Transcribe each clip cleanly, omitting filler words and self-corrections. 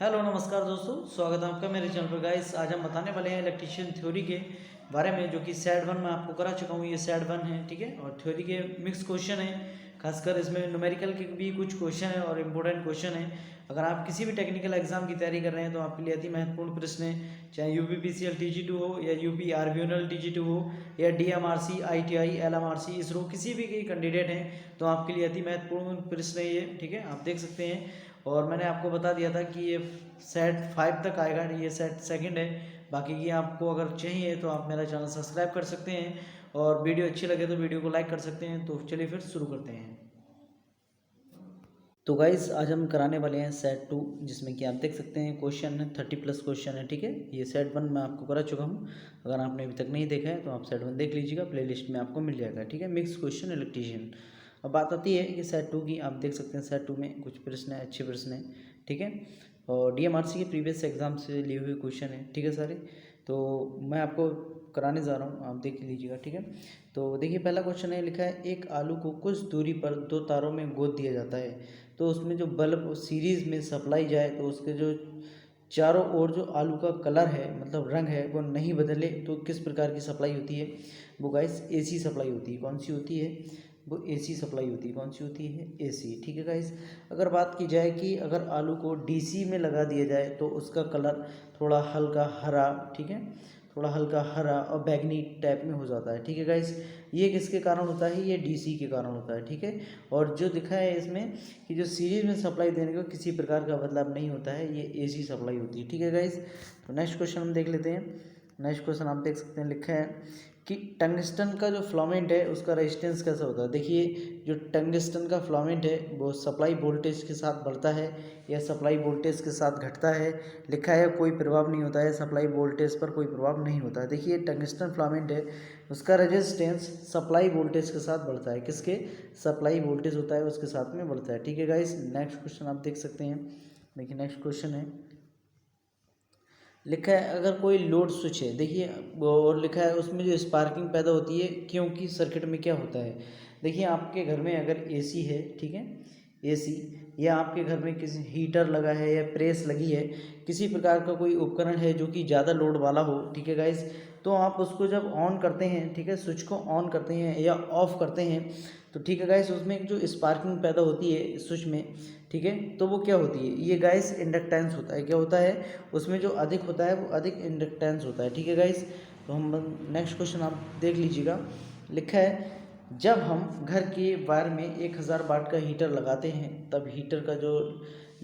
Hello नमस्कार दोस्तों, स्वागत है आपका मेरे चैनल पर। गाइस आज हम बताने वाले हैं इलेक्ट्रीशियन थ्योरी के बारे में, जो कि सेट वन में आपको करा चुका हूँ। ये सेट वन है, ठीक है। और थ्योरी के मिक्स क्वेश्चन है, खासकर इसमें न्यूमेरिकल के भी कुछ क्वेश्चन है और इम्पोर्टेंट क्वेश्चन है। अगर आप किसी भी टेक्निकल एग्जाम की तैयारी कर रहे हैं तो आपके लिए अति महत्वपूर्ण प्रश्न है, चाहे यूपीपीसीएल टीजी2 हो या यूपी आरबीओनल टीजी2 हो या डीएमआरसी आईटीआई एलएमआरसी इसरो किसी भी के कैंडिडेट हैं तो आपके लिए अति महत्वपूर्ण प्रश्न है ये, ठीक है। आप देख सकते हैं और मैंने आपको बता दिया था कि ये सेट 5 तक आएगा, ये सेट सेकंड है। बाकी की आपको अगर चाहिए तो आप मेरा चैनल सब्सक्राइब कर सकते हैं और वीडियो अच्छी लगे तो वीडियो को लाइक कर सकते हैं। तो चलिए फिर शुरू करते हैं। तो गाइस आज हम कराने वाले हैं सेट 2, जिसमें कि आप देख सकते हैं क्वेश्चन है 30+ क्वेश्चन है, ठीक है। ये सेट 1 मैं आपको करा चुका हूँ। अगर आपने अभी तक नहीं देखा है तो आप सेट 1 देख लीजिएगा, प्लेलिस्ट में आपको मिल जाएगा, ठीक है। Mix question electrician. अब बात आती है कि सेट 2 की। आप देख सकते हैं सेट 2 में कुछ प्रश्न है, अच्छे प्रश्न है, ठीक है। और डीएमआरसी के प्रीवियस एग्जाम से लिए हुए क्वेश्चन है, ठीक है सारे। तो मैं आपको कराने जा रहा हूँ, आप देख लीजिएगा, ठीक है। तो देखिए पहला क्वेश्चन है, लिखा है एक आलू को कुछ दूरी पर 2 तारों में गोद दिया जाता है, तो उसमें जो बल्ब सीरीज में सप्लाई जाए तो उसके जो चारों ओर जो आलू का कलर है, मतलब रंग है, वो नहीं बदले तो किस प्रकार की सप्लाई होती है? वो गाइस एसी सप्लाई होती है। कौन सी होती है? वो एसी सप्लाई होती है। कौन सी होती है? एसी, ठीक है गाइस। अगर बात की जाए कि अगर आलू को डीसी में लगा दिया जाए तो उसका कलर थोड़ा हल्का हरा, ठीक है, थोड़ा हल्का हरा और बैगनी टाइप में हो जाता है, ठीक है गाइस। ये किसके कारण होता है? ये डीसी के कारण होता है, ठीक है। और जो दिखा है इसमें कि जो सीरीज में सप्लाई देने का किसी प्रकार का बदलाव नहीं होता है, ये एसी सप्लाई होती है, ठीक है गाइस। तो नेक्स्ट क्वेश्चन हम देख लेते हैं। नेक्स्ट क्वेश्चन आप देख सकते हैं, लिखा है कि टंगस्टन का जो फिलामेंट है उसका रेजिस्टेंस कैसा होता है। देखिए जो टंगस्टन का फिलामेंट है वो सप्लाई वोल्टेज के साथ बढ़ता है या सप्लाई वोल्टेज के साथ घटता है। लिखा है कोई प्रभाव नहीं होता है, सप्लाई वोल्टेज पर कोई प्रभाव नहीं होता है। देखिए टंगस्टन फिलामेंट है, उसका रेजिस्टेंस सप्लाई वोल्टेज के साथ बढ़ता है। किसके? सप्लाई वोल्टेज होता है उसके साथ में बढ़ता है, ठीक है गाइस। नेक्स्ट क्वेश्चन आप देख सकते हैं। देखिए नेक्स्ट क्वेश्चन है, लिखा है अगर कोई लोड स्विच है, देखिए और लिखा है उसमें जो स्पार्किंग पैदा होती है क्योंकि सर्किट में क्या होता है। देखिए आपके घर में अगर एसी है, ठीक है, एसी, या आपके घर में किसी हीटर लगा है या प्रेस लगी है, किसी प्रकार का कोई उपकरण है जो कि ज़्यादा लोड वाला हो, ठीक है गाइस, तो आप उसको जब ऑन करते हैं, ठीक है, स्विच को ऑन करते हैं या ऑफ करते हैं तो ठीक है गाइस, उसमें एक जो स्पार्किंग पैदा होती है स्विच में, ठीक है, तो वो क्या होती है? ये गाइस इंडक्टेंस होता है। क्या होता है? उसमें जो अधिक होता है वो अधिक इंडक्टेंस होता है, ठीक है गाइस। तो हम नेक्स्ट क्वेश्चन आप देख लीजिएगा। लिखा है जब हम घर के वायर में 1000 वाट का हीटर लगाते हैं तब हीटर का जो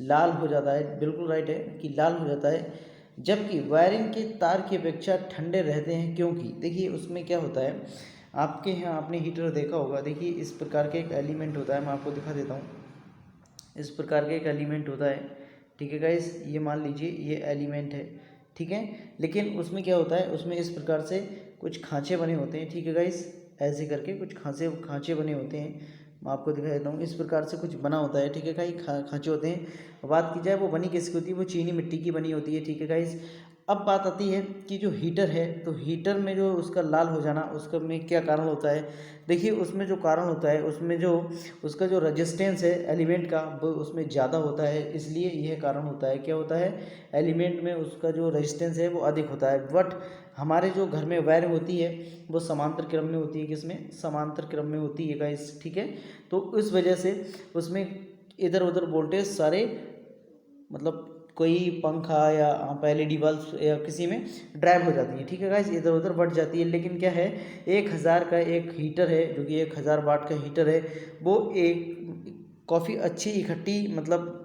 लाल हो जाता है, बिल्कुल राइट है कि लाल हो जाता है, जबकि वायरिंग के तार की अपेक्षा ठंडे रहते हैं, क्योंकि देखिए उसमें क्या होता है, आपके यहाँ आपने हीटर देखा होगा। देखिए इस प्रकार के एक एलिमेंट होता है, मैं आपको दिखा देता हूँ। इस प्रकार का एक एलिमेंट होता है, ठीक है गाइस, ये मान लीजिए ये एलिमेंट है, ठीक है। लेकिन उसमें क्या होता है, उसमें इस प्रकार से कुछ खांचे बने होते हैं, ठीक है गाइस, ऐसे करके कुछ खांचे खांचे बने होते हैं। मैं आपको दिखा देता हूँ, इस प्रकार से कुछ बना होता है, ठीक है गाइस, खांचे होते हैं। बात की जाए वो बनी किसकी होती है? वो चीनी मिट्टी की बनी होती है, ठीक है गाइस। अब बात आती है कि जो हीटर है, तो हीटर में जो उसका लाल हो जाना, उसका में क्या कारण होता है? देखिए उसमें जो कारण होता है, उसमें जो उसका जो रेजिस्टेंस है एलिमेंट का वो उसमें ज़्यादा होता है, इसलिए यह कारण होता है। क्या होता है? एलिमेंट में उसका जो रेजिस्टेंस है वो अधिक होता है। बट हमारे जो घर में वायरिंग होती है वो समांतर क्रम में होती है। किसमें? समांतर क्रम में होती है गाइस, ठीक है। तो इस वजह से उसमें इधर उधर वोल्टेज सारे, मतलब कोई पंखा या आप एलईडी बल्ब या किसी में ड्राइव हो जाती है, ठीक है गाइस, इधर उधर बढ़ जाती है। लेकिन क्या है, 1000 का एक हीटर है जो कि 1000 वाट का हीटर है, वो एक काफ़ी अच्छी इकट्ठी, मतलब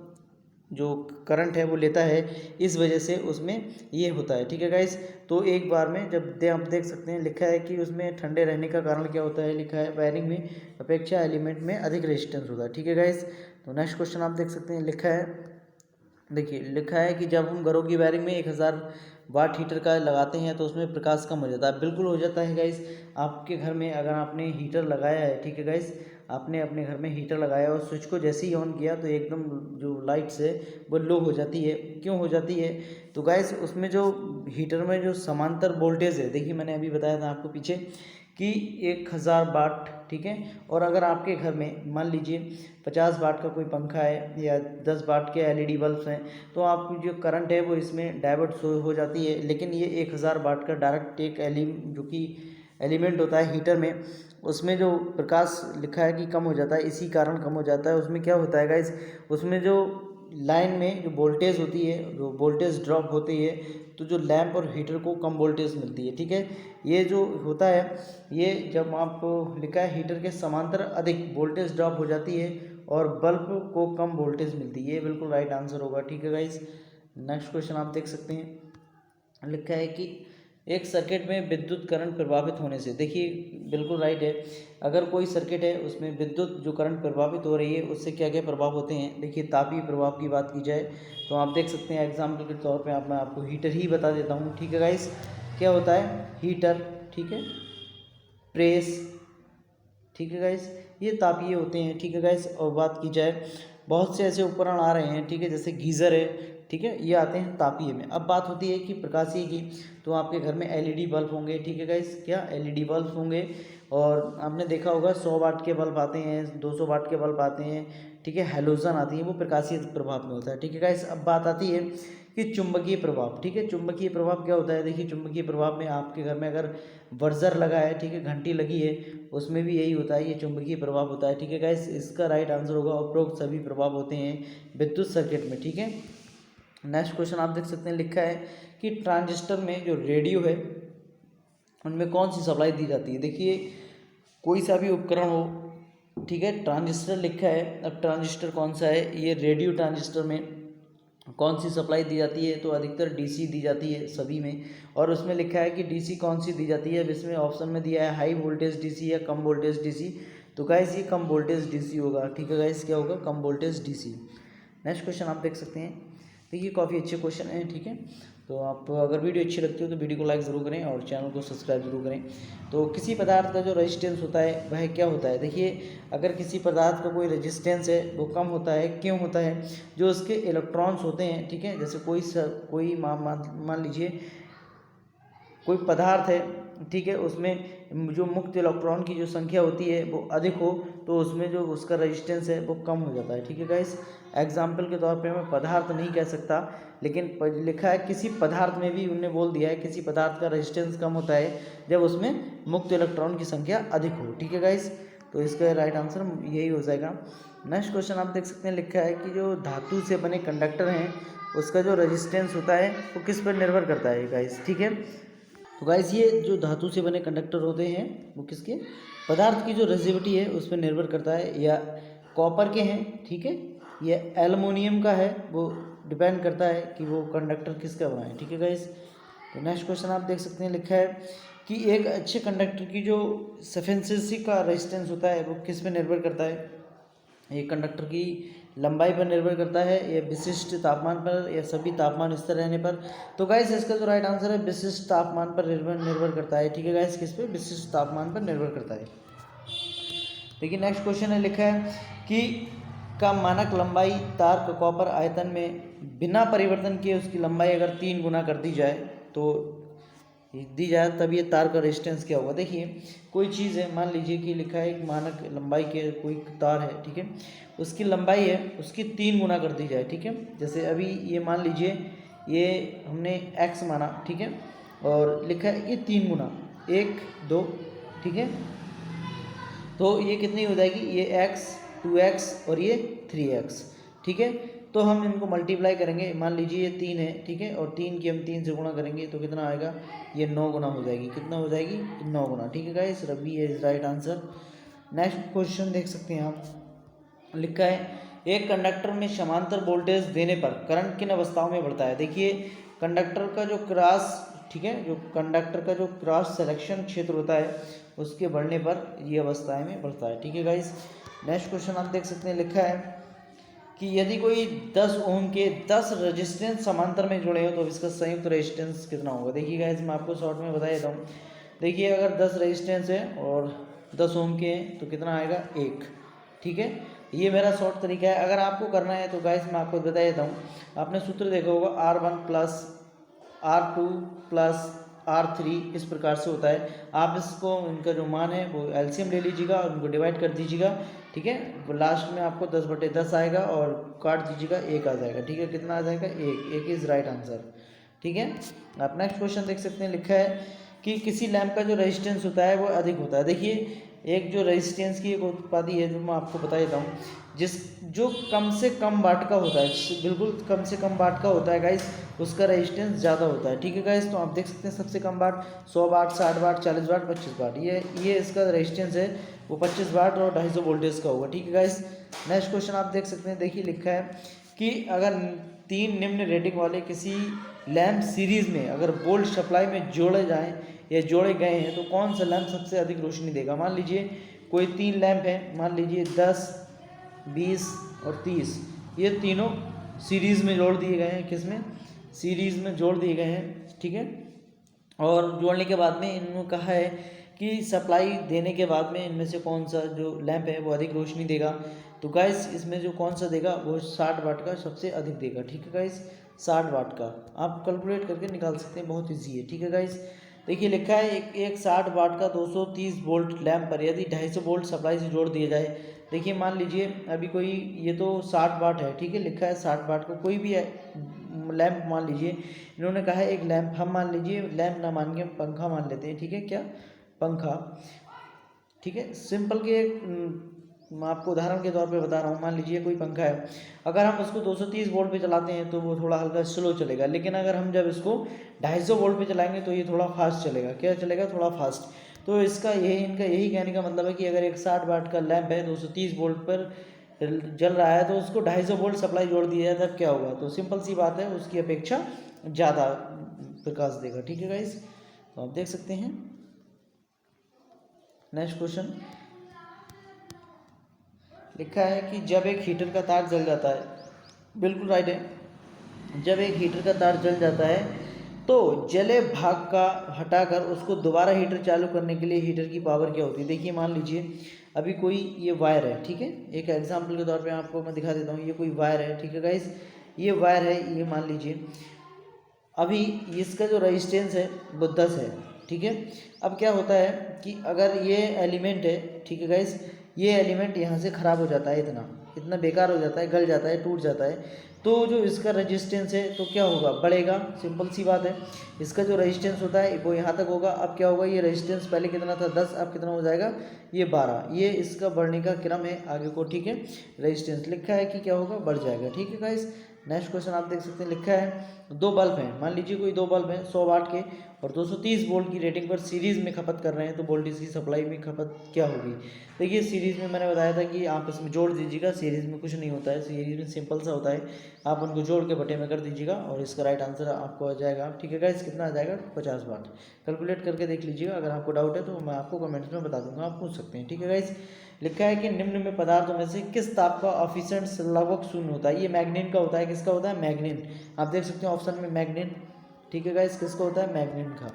जो करंट है वो लेता है, इस वजह से उसमें ये होता है, ठीक है गाइस। तो एक बार में जब आप देख सकते हैं, लिखा है कि उसमें ठंडे रहने का कारण क्या होता है, लिखा है वायरिंग में अपेक्षा एलिमेंट में अधिक रेजिस्टेंस होता है, ठीक है गाइस। तो नेक्स्ट क्वेश्चन आप देख सकते हैं, लिखा है, देखिए लिखा है कि जब हम घरों की वायरिंग में 1000 वाट हीटर का लगाते हैं तो उसमें प्रकाश कम हो जाता है। बिल्कुल हो जाता है गाइस। आपके घर में अगर आपने हीटर लगाया है, ठीक है गाइस, आपने अपने घर में हीटर लगाया और स्विच को जैसे ही ऑन किया तो एकदम जो लाइट्स है वो लो हो जाती है। क्यों हो जाती है? तो गाइस उसमें जो हीटर में जो समांतर वोल्टेज है, देखिए मैंने अभी बताया था आपको पीछे कि 1000 वाट, ठीक है। और अगर आपके घर में मान लीजिए 50 वाट का कोई पंखा है या 10 वाट के LED बल्ब हैं, तो आपकी जो करंट है वो इसमें डाइवर्ट हो जाती है। लेकिन ये 1000 वाट का डायरेक्ट एक जो कि एलिमेंट होता है हीटर में, उसमें जो प्रकाश लिखा है कि कम हो जाता है, इसी कारण कम हो जाता है। उसमें क्या होता है गाइस, उसमें जो लाइन में जो वोल्टेज होती है, जो वोल्टेज ड्रॉप होती है, तो जो लैंप और हीटर को कम वोल्टेज मिलती है, ठीक है। ये जो होता है, ये जब आपको लिखा है हीटर के समांतर अधिक वोल्टेज ड्रॉप हो जाती है और बल्ब को कम वोल्टेज मिलती है। ये बिल्कुल राइट आंसर होगा, ठीक है गाइस। नेक्स्ट क्वेश्चन आप देख सकते हैं, लिखा है कि एक सर्किट में विद्युत करंट प्रभावित होने से, देखिए बिल्कुल राइट है। अगर कोई सर्किट है उसमें विद्युत जो करंट प्रभावित हो रही है उससे क्या क्या प्रभाव होते हैं। देखिए तापीय प्रभाव की बात की जाए तो आप देख सकते हैं, एग्जाम्पल के तौर पे मैं आपको हीटर ही बता देता हूँ, ठीक है गाइस। क्या होता है हीटर, ठीक है, प्रेस, ठीक है गाइस, ये तापीय होते हैं, ठीक है गाइस। और बात की जाए बहुत से ऐसे उपकरण आ रहे हैं, ठीक है, जैसे गीज़र है, ठीक है, ये आते हैं तापीय में। अब बात होती है कि प्रकाशीय की, तो आपके घर में LED बल्ब होंगे, ठीक है गाइस, क्या LED बल्ब होंगे। और आपने देखा होगा 100 वाट के बल्ब आते हैं, 200 वाट के बल्ब आते हैं, ठीक है, हैलोजन आती है, वो प्रकाशीय प्रभाव में होता है, ठीक है गाइस। अब बात आती है कि चुंबकीय प्रभाव, ठीक है। चुंबकीय प्रभाव क्या होता है, देखिए चुंबकीय प्रभाव में आपके घर में अगर बर्जर लगा है, ठीक है, घंटी लगी है, उसमें भी यही होता है, ये चुंबकीय प्रभाव होता है, ठीक है गाइस। इसका राइट आंसर होगा उपरोक्त सभी प्रभाव होते हैं विद्युत सर्किट में, ठीक है। नेक्स्ट क्वेश्चन आप देख सकते हैं, लिखा है कि ट्रांजिस्टर में जो रेडियो है उनमें कौन सी सप्लाई दी जाती है। देखिए कोई सा भी उपकरण हो, ठीक है, ट्रांजिस्टर लिखा है। अब ट्रांजिस्टर कौन सा है, ये रेडियो ट्रांजिस्टर में कौन सी सप्लाई दी जाती है, तो अधिकतर DC दी जाती है सभी में। और उसमें लिखा है कि DC कौन सी दी जाती है, अब इसमें ऑप्शन में दिया है हाई वोल्टेज DC या कम वोल्टेज DC। तो गाइस ये कम वोल्टेज DC होगा, ठीक है गाइस, क्या होगा, कम वोल्टेज DC। नेक्स्ट क्वेश्चन आप देख सकते हैं, देखिए काफ़ी अच्छे क्वेश्चन हैं, ठीक है। तो आप अगर वीडियो अच्छी लगती हो तो वीडियो को लाइक ज़रूर करें और चैनल को सब्सक्राइब जरूर करें। तो किसी पदार्थ का जो रेजिस्टेंस होता है वह क्या होता है, देखिए अगर किसी पदार्थ का कोई रेजिस्टेंस है वो कम होता है, क्यों होता है, जो उसके इलेक्ट्रॉन्स होते हैं, ठीक है, जैसे कोई मान लीजिए कोई पदार्थ है, ठीक है, उसमें जो मुक्त इलेक्ट्रॉन की जो संख्या होती है वो अधिक हो, तो उसमें जो उसका रेजिस्टेंस है वो कम हो जाता है, ठीक है गाइस। एग्जाम्पल के तौर पे मैं पदार्थ नहीं कह सकता, लेकिन लिखा है किसी पदार्थ में भी उन्होंने बोल दिया है किसी पदार्थ का रेजिस्टेंस कम होता है जब उसमें मुक्त इलेक्ट्रॉन की संख्या अधिक हो, ठीक है गाइस। तो इसका राइट आंसर यही हो जाएगा। नेक्स्ट क्वेश्चन आप देख सकते हैं, लिखा है कि जो धातु से बने कंडक्टर हैं उसका जो रेजिस्टेंस होता है वो किस पर निर्भर करता है गाइस, ठीक है। तो गाइस ये जो धातु से बने कंडक्टर होते हैं वो किसके, पदार्थ की जो रेजिस्टिविटी है उस पर निर्भर करता है, या कॉपर के हैं, ठीक है, या एल्युमिनियम का है, वो डिपेंड करता है कि वो कंडक्टर किसका बना है, ठीक है गाइस। तो नेक्स्ट क्वेश्चन आप देख सकते हैं, लिखा है कि एक अच्छे कंडक्टर की जो सफिशिएंसी का रेजिस्टेंस होता है वो किस पे निर्भर करता है, ये कंडक्टर की लंबाई पर निर्भर करता है या विशिष्ट तापमान पर या सभी तापमान स्थिर रहने पर। तो गाइस इसका जो राइट आंसर है विशिष्ट तापमान पर निर्भर करता है, ठीक है गाइस, किस पे, विशिष्ट तापमान पर निर्भर करता है। देखिए नेक्स्ट क्वेश्चन है, लिखा है कि का मानक लंबाई तार का कॉपर आयतन में बिना परिवर्तन किए उसकी लंबाई अगर 3 गुना कर दी जाए तो दी जाए तब ये तार का रेजिस्टेंस क्या होगा। देखिए कोई चीज़ है, मान लीजिए कि लिखा है एक मानक लंबाई के कोई तार है, ठीक है, उसकी लंबाई है उसकी 3 गुना कर दी जाए, ठीक है। जैसे अभी ये मान लीजिए ये हमने x माना, ठीक है, और लिखा है ये 3 गुना 1 2, ठीक है, तो ये कितनी हो जाएगी, ये x 2x और ये 3x, ठीक है। तो हम इनको मल्टीप्लाई करेंगे, मान लीजिए ये 3 है, ठीक है, और 3 की हम 3 से गुणा करेंगे तो कितना आएगा, ये 9 गुना हो जाएगी, कितना हो जाएगी, 9 गुना, ठीक है guys, rabi is right answer. Next question देख सकते हैं आप, लिखा है एक कंडक्टर में समांतर वोल्टेज देने पर करंट किन अवस्थाओं में बढ़ता है। देखिए कंडक्टर का जो क्रॉस, ठीक है, जो कंडक्टर का जो क्रॉस सेलेक्शन क्षेत्र होता है उसके बढ़ने पर ये अवस्थाएं में बढ़ता है, ठीक है गाइस। नेक्स्ट क्वेश्चन आप देख सकते हैं, लिखा है कि यदि कोई 10 ओम के 10 रेजिस्टेंस समांतर में जुड़े हो तो इसका संयुक्त रेजिस्टेंस कितना होगा। देखिए गाइस मैं आपको शॉर्ट में बता देता हूँ, देखिए अगर 10 रेजिस्टेंस है और 10 ओम के हैं तो कितना आएगा 1, ठीक है, ये मेरा शॉर्ट तरीका है। अगर आपको करना है तो गाइस मैं आपको बता देता हूँ, आपने सूत्र देखा होगा R1 plus R2 plus R3 इस प्रकार से होता है। आप इसको इनका जो मान है वो एलसीएम ले लीजिएगा और उनको डिवाइड कर दीजिएगा, ठीक है। लास्ट में आपको 10/10 आएगा और काट दीजिएगा, 1 आ जाएगा, ठीक है। कितना आ जाएगा? 1 इज राइट आंसर, ठीक है। आप नेक्स्ट क्वेश्चन देख सकते हैं, लिखा है कि किसी लैंप का जो रेजिस्टेंस होता है वो अधिक होता है। देखिए एक जो रेजिस्टेंस की एक उपाधि है जो मैं आपको बता देता हूँ, जो कम से कम वाट का होता है, बिल्कुल कम से कम वाट का होता है गाइस, उसका रेजिस्टेंस ज़्यादा होता है, ठीक है गाइस। तो आप देख सकते हैं सबसे कम वाट 100 वाट, 60 वाट, 40 वाट, 25 वाट, ये इसका रेजिस्टेंस है वो 25 वाट और 250 वोल्टेज का होगा, ठीक है गाइस। नेक्स्ट क्वेश्चन आप देख सकते हैं, देखिए लिखा है कि अगर 3 निम्न रेटिंग वाले किसी लैंप सीरीज में अगर वोल्ट सप्लाई में जोड़े जाएं या जोड़े गए हैं तो कौन सा लैंप सबसे अधिक रोशनी देगा। मान लीजिए कोई 3 लैंप है, मान लीजिए 10, 20 और 30, ये तीनों सीरीज़ में जोड़ दिए गए हैं, किसमें? सीरीज़ में जोड़ दिए गए हैं, ठीक है। और जोड़ने के बाद में इन्होंने कहा है कि सप्लाई देने के बाद में इनमें से कौन सा जो लैंप है वो अधिक रोशनी देगा। तो गाइस इसमें जो कौन सा देगा वो 60 वाट का सबसे अधिक देगा, ठीक है गाइस। 60 वाट का आप कैलकुलेट करके निकाल सकते हैं, बहुत ईजी है, ठीक है गाइस। देखिए लिखा है एक 60 वाट का 230 वोल्ट लैंप पर यदि 250 वोल्ट सप्लाई से जोड़ दिया जाए। देखिए मान लीजिए अभी कोई, ये तो 60 वाट है, ठीक है, लिखा है 60 वाट का कोई भी लैंप मान लीजिए। इन्होंने कहा है एक लैंप, हम मान लीजिए लैंप ना मान के पंखा मान लेते हैं, ठीक है, क्या पंखा, ठीक है। सिंपल के मैं आपको उदाहरण के तौर पे बता रहा हूँ, मान लीजिए कोई पंखा है, अगर हम उसको 230 वोल्ट पे चलाते हैं तो वो थोड़ा हल्का स्लो चलेगा, लेकिन अगर हम जब इसको 250 वोल्ट पे चलाएंगे तो ये थोड़ा फास्ट चलेगा। क्या चलेगा? थोड़ा फास्ट। तो इसका इनका यही कहने का मतलब है कि अगर एक 60 वाट का लैंप है 230 वोल्ट पर जल रहा है तो उसको 250 वोल्ट सप्लाई जोड़ दिया जाए तब क्या होगा? तो सिंपल सी बात है, उसकी अपेक्षा ज़्यादा प्रकाश देगा, ठीक है गाइस। तो आप देख सकते हैं। नेक्स्ट क्वेश्चन लिखा है कि जब एक हीटर का तार जल जाता है, बिल्कुल राइट है, जब एक हीटर का तार जल जाता है तो जले भाग का हटाकर उसको दोबारा हीटर चालू करने के लिए हीटर की पावर क्या होती है। देखिए मान लीजिए अभी कोई ये वायर है, ठीक है, एक एग्जांपल के तौर पे आपको मैं दिखा देता हूँ। ये कोई वायर है, ठीक है गाइस, ये वायर है, ये मान लीजिए अभी इसका जो रेजिस्टेंस है वो 10 है, ठीक है। अब क्या होता है कि अगर ये एलिमेंट है, ठीक है गाइस, ये एलिमेंट यहाँ से ख़राब हो जाता है, इतना बेकार हो जाता है, गल जाता है, टूट जाता है, तो जो इसका रेजिस्टेंस है तो क्या होगा? बढ़ेगा, सिंपल सी बात है। इसका जो रेजिस्टेंस होता है वो यहाँ तक होगा। अब क्या होगा? ये रेजिस्टेंस पहले कितना था? 10, अब कितना हो जाएगा? ये 12। ये इसका बढ़ने का क्रम है आगे को, ठीक है। रेजिस्टेंस लिखा है कि क्या होगा? बढ़ जाएगा, ठीक है गाइस। नेक्स्ट क्वेश्चन आप देख सकते हैं, लिखा है 2 बल्ब हैं, मान लीजिए कोई 2 बल्ब हैं 100 वाट के और 230 वोल्ट की रेटिंग पर सीरीज़ में खपत कर रहे हैं, तो वोल्टेज की सप्लाई में खपत क्या होगी? देखिए सीरीज़ में मैंने बताया था कि आप इसमें जोड़ दीजिएगा, सीरीज़ में कुछ नहीं होता है, सीरीज़ में सिंपल सा होता है, आप उनको जोड़ के बटे में कर दीजिएगा और इसका राइट आंसर आपको आ जाएगा, ठीक है गाइस। कितना आ जाएगा? 50 वाट। कैलकुलेट करके देख लीजिएगा, अगर आपको डाउट है तो मैं आपको कमेंट्स में बता दूंगा, आप पूछ सकते हैं, ठीक है गाइस। लिखा है कि निम्न में पदार्थों में से किस ताप का ऑफिसेंट लगभग शून्य होता है। ये मैग्नीन का होता है, किसका होता है? मैग्नीन। आप देख सकते हैं ऑप्शन में मैग्नीन, ठीक है गाइस, किसका होता है? मैग्नीन का।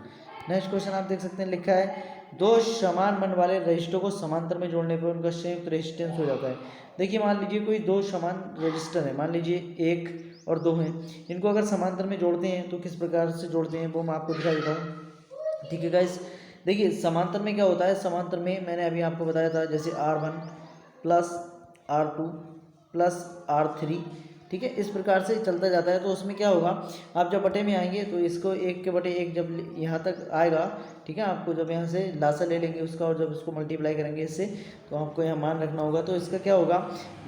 नेक्स्ट क्वेश्चन आप देख सकते हैं, लिखा है 2 समान मन वाले रजिस्टरों को समांतर में जोड़ने पर उनका संयुक्त रेजिस्टेंस हो जाता है। देखिए मान लीजिए कोई 2 समान रजिस्टर है, मान लीजिए 1 और 2 हैं, इनको अगर समांतर में जोड़ते हैं तो किस प्रकार से जोड़ते हैं वो मैं आपको दिखा देता हूँ, ठीक है गाइस। देखिए समांतर में क्या होता है? समांतर में मैंने अभी आपको बताया था, जैसे R1 plus R2 plus R3, ठीक है, इस प्रकार से चलता जाता है। तो उसमें क्या होगा? आप जब बटे में आएंगे तो इसको 1/1 जब यहाँ तक आएगा, ठीक है, आपको जब यहाँ से लासा ले लेंगे उसका और जब इसको मल्टीप्लाई करेंगे इससे, तो आपको यहाँ मान रखना होगा। तो इसका क्या होगा?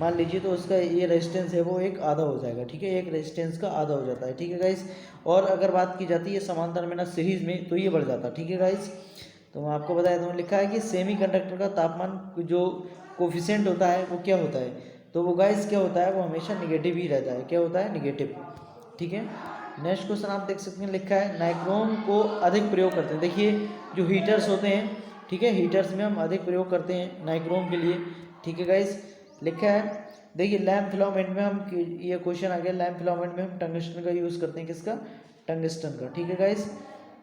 मान लीजिए तो उसका ये रेजिस्टेंस है वो 1 आधा हो जाएगा, ठीक है, एक रेजिस्टेंस का आधा हो जाता है, ठीक है गाइस। और अगर बात की जाती है समांतर में ना सीरीज में, तो ये बढ़ जाता है, ठीक है गाइस। तो मैं आपको बताया था, लिखा है कि सेमी कंडक्टर का तापमान जो कोफिशिएंट होता है वो क्या होता है? तो वो गाइस क्या होता है? वो हमेशा निगेटिव ही रहता है। क्या होता है? निगेटिव, ठीक है। नेक्स्ट क्वेश्चन आप देख सकते हैं, लिखा है नाइक्रोम को अधिक प्रयोग करते हैं। देखिए जो हीटर्स होते हैं, ठीक है, हीटर्स में हम अधिक प्रयोग करते हैं नाइक्रोम के लिए, ठीक है गाइस। लिखा है देखिए लैंप फिलामेंट में हम, ये क्वेश्चन आ गया, लैंप फिलामेंट में हम टंगस्टन का यूज़ करते हैं, किसका? टंगस्टन का, ठीक है गाइस।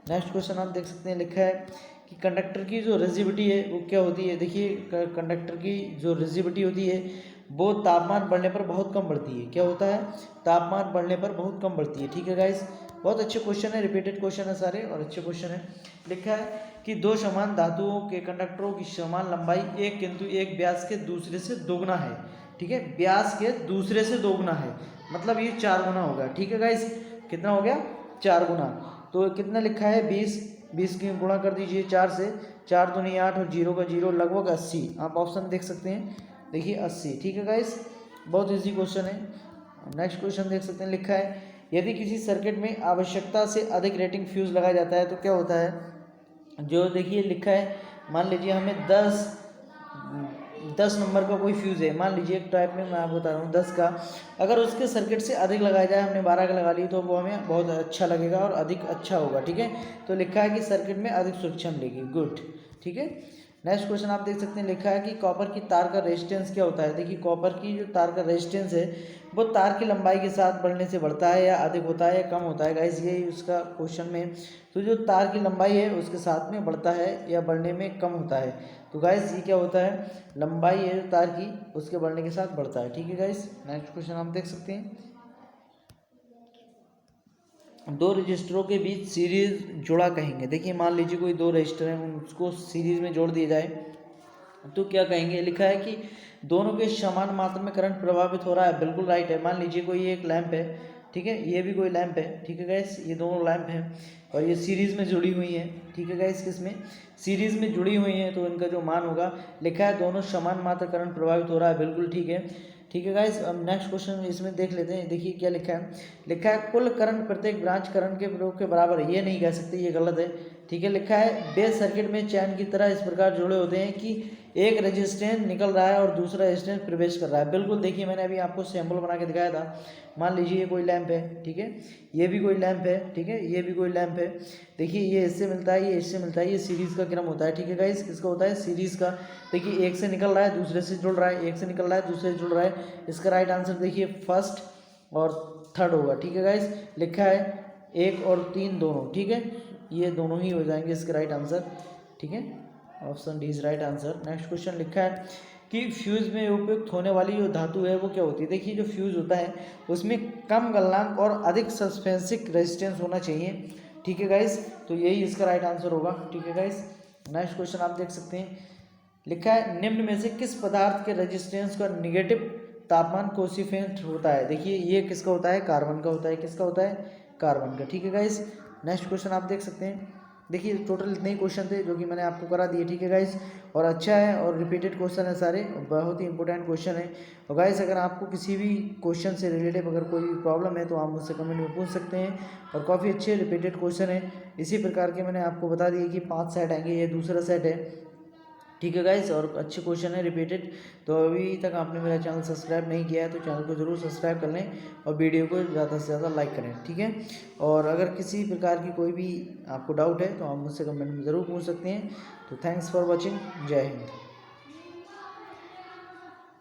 नेक्स्ट क्वेश्चन आप देख सकते हैं, लिखा है कि कंडक्टर की जो रेजिविटी है वो क्या होती है। देखिए कंडक्टर की जो रेजिविटी होती है वो तापमान बढ़ने पर बहुत कम बढ़ती है। क्या होता है? तापमान बढ़ने पर बहुत कम बढ़ती है। ठीक है गाइस, बहुत अच्छे क्वेश्चन है, रिपीटेड क्वेश्चन है सारे और अच्छे क्वेश्चन है। लिखा है कि दो समान धातुओं के कंडक्टरों की समान लंबाई एक किंतु एक व्यास के दूसरे से दोगुना है। ठीक है, व्यास के दूसरे से दोगुना है, मतलब ये 4 गुना होगा। ठीक है गाइस, कितना हो गया? 4 गुना। तो कितना लिखा है? 20। 20 की गुणा कर दीजिए 4 से, 4 दूनी 8 और 0 का 0, लगभग 80। आप ऑप्शन देख सकते हैं, देखिए 80। ठीक है गाइस, बहुत इजी क्वेश्चन है। नेक्स्ट क्वेश्चन देख सकते हैं, लिखा है यदि किसी सर्किट में आवश्यकता से अधिक रेटिंग फ्यूज लगाया जाता है तो क्या होता है? जो देखिए लिखा है, मान लीजिए हमें 10 नंबर का कोई फ्यूज़ है, मान लीजिए एक टाइप में मैं आपको बता रहा हूँ 10 का, अगर उसके सर्किट से अधिक लगाया जाए, हमने 12 का लगा ली तो वो हमें बहुत अच्छा लगेगा और अधिक अच्छा होगा। ठीक है, तो लिखा है कि सर्किट में अधिक सुरक्षा मिलेगी। गुड। ठीक है, नेक्स्ट क्वेश्चन आप देख सकते हैं, लिखा है कि कॉपर की तार का रेजिस्टेंस क्या होता है? देखिए कॉपर की जो तार का रेजिस्टेंस है वो तार की लंबाई के साथ बढ़ने से बढ़ता है या अधिक होता है या कम होता है? गाइस यही उसका क्वेश्चन में, तो जो तार की लंबाई है उसके साथ में बढ़ता है या बढ़ने में कम होता है? तो गाइस ये क्या होता है? लंबाई है जो तार की उसके बढ़ने के साथ बढ़ता है। ठीक है गाइस, नेक्स्ट क्वेश्चन आप देख सकते हैं, दो रजिस्टरों के बीच सीरीज जोड़ा कहेंगे। देखिए मान लीजिए कोई दो रजिस्टर हैं, उनको सीरीज में जोड़ दिया जाए तो क्या कहेंगे? लिखा है कि दोनों के समान मात्रा में करंट प्रभावित हो रहा है। बिल्कुल राइट है। मान लीजिए कोई एक लैंप है, ठीक है, ये भी कोई लैंप है। ठीक है गाइस, ये दोनों लैंप हैं और ये सीरीज में जुड़ी हुई हैं। ठीक है गाइस, किसमें? सीरीज में जुड़ी हुई हैं, तो इनका जो मान होगा, लिखा है दोनों समान मात्रा करंट प्रभावित हो रहा है। बिल्कुल ठीक है। ठीक है गाइस, अब नेक्स्ट क्वेश्चन इसमें देख लेते हैं। देखिए क्या लिखा है, लिखा है कुल करंट प्रत्येक ब्रांच करंट के प्रयोग के बराबर है। ये नहीं कह सकते, ये गलत है। ठीक है, लिखा है बेस सर्किट में चैन की तरह इस प्रकार जुड़े होते हैं कि एक रेजिस्टेंस निकल रहा है और दूसरा रेजिस्टेंस प्रवेश कर रहा है। बिल्कुल देखिए, मैंने अभी आपको सैंपल बना के दिखाया था। मान लीजिए ये कोई लैंप है, ठीक है, ये भी कोई लैंप है, ठीक है, ये भी कोई लैंप है। देखिए ये इससे मिलता है, ये इससे मिलता है, ये सीरीज का क्रम होता है। ठीक है गाइस, किसका होता है? सीरीज का। देखिए एक से निकल रहा है दूसरे से जुड़ रहा है, एक से निकल रहा है दूसरे से जुड़ रहा है। इसका राइट आंसर देखिए फर्स्ट और थर्ड होगा। ठीक है गाइस, लिखा है 1 और 3 दोनों। ठीक है, ये दोनों ही हो जाएंगे इसके राइट आंसर। ठीक है, option D is right answer. Next question लिखा है कि फ्यूज में उपयुक्त होने वाली जो धातु है वो क्या होती है? देखिए जो फ्यूज होता है उसमें कम गलनांक और अधिक सस्पेंसिक रेजिस्टेंस होना चाहिए। ठीक है गाइस, तो यही इसका राइट आंसर होगा। ठीक है गाइस, नेक्स्ट क्वेश्चन आप देख सकते हैं, लिखा है निम्न में से किस पदार्थ के रेजिस्टेंस का निगेटिव तापमान कोएफिशिएंट होता है? देखिए ये किसका होता है? कार्बन का होता है। किसका होता है? कार्बन का। ठीक है गाइस, नेक्स्ट क्वेश्चन आप देख सकते हैं। देखिए टोटल इतने ही क्वेश्चन थे जो कि मैंने आपको करा दिए। ठीक है गाइस, और अच्छा है और रिपीटेड क्वेश्चन है सारे, बहुत ही इंपॉर्टेंट क्वेश्चन है। और गाइस अगर आपको किसी भी क्वेश्चन से रिलेटेड अगर कोई भी प्रॉब्लम है तो आप मुझसे कमेंट में पूछ सकते हैं, और काफ़ी अच्छे रिपीटेड क्वेश्चन है। इसी प्रकार के मैंने आपको बता दिए कि 5 सेट आएंगे, ये दूसरा सेट है। ठीक है गाइस, और अच्छे क्वेश्चन है रिपीटेड। तो अभी तक आपने मेरा चैनल सब्सक्राइब नहीं किया है तो चैनल को ज़रूर सब्सक्राइब कर लें और वीडियो को ज़्यादा से ज़्यादा लाइक करें। ठीक है, और अगर किसी प्रकार की कोई भी आपको डाउट है तो आप मुझसे कमेंट में ज़रूर पूछ सकते हैं। तो थैंक्स फॉर वॉचिंग। जय हिंद।